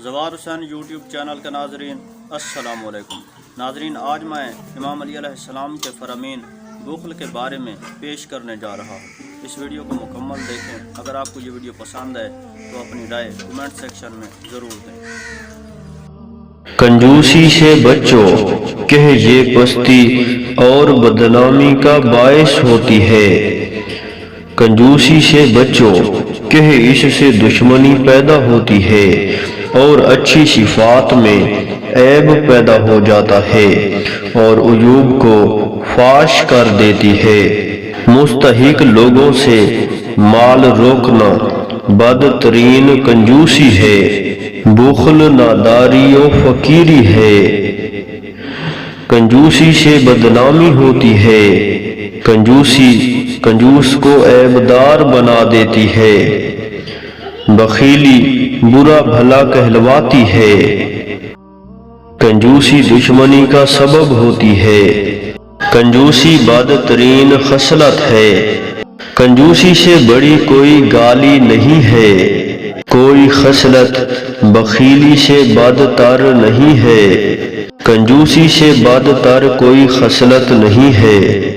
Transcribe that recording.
زوار حسین YouTube channel کے ناظرین السلام علیکم۔ ناظرین، آج میں امام علی علیہ السلام کے فرامین بخل کے بارے میں پیش کرنے جا رہا ہوں۔ اس ویڈیو کو مکمل دیکھیں۔ اگر آپ کو یہ ویڈیو پسند ہے تو اپنی رائے کمنٹ سیکشن میں ضرور دیں۔ کنجوسی سے بچو کہ یہ پستی اور بدنامی کا باعث ہوتی ہے۔ کنجوسی سے بچو کہ اس سے دشمنی پیدا ہوتی ہے اور اچھی صفات میں عیب پیدا ہو جاتا ہے اور عیوب کو فاش کر دیتی ہے۔ مستحق لوگوں سے مال روکنا بدترین کنجوسی ہے۔ بخل ناداری و فقیری ہے۔ کنجوسی سے بدنامی ہوتی ہے۔ کنجوس کو عیبدار بنا دیتی ہے۔ بخیلی برا بھلا کہلواتی ہے۔ کنجوسی دشمنی کا سبب ہوتی ہے۔ کنجوسی بدترین خصلت ہے۔ کنجوسی سے بڑی کوئی گالی نہیں ہے۔ کوئی خصلت بخیلی سے بدتر نہیں ہے۔ کنجوسی سے بدتر کوئی خصلت نہیں ہے۔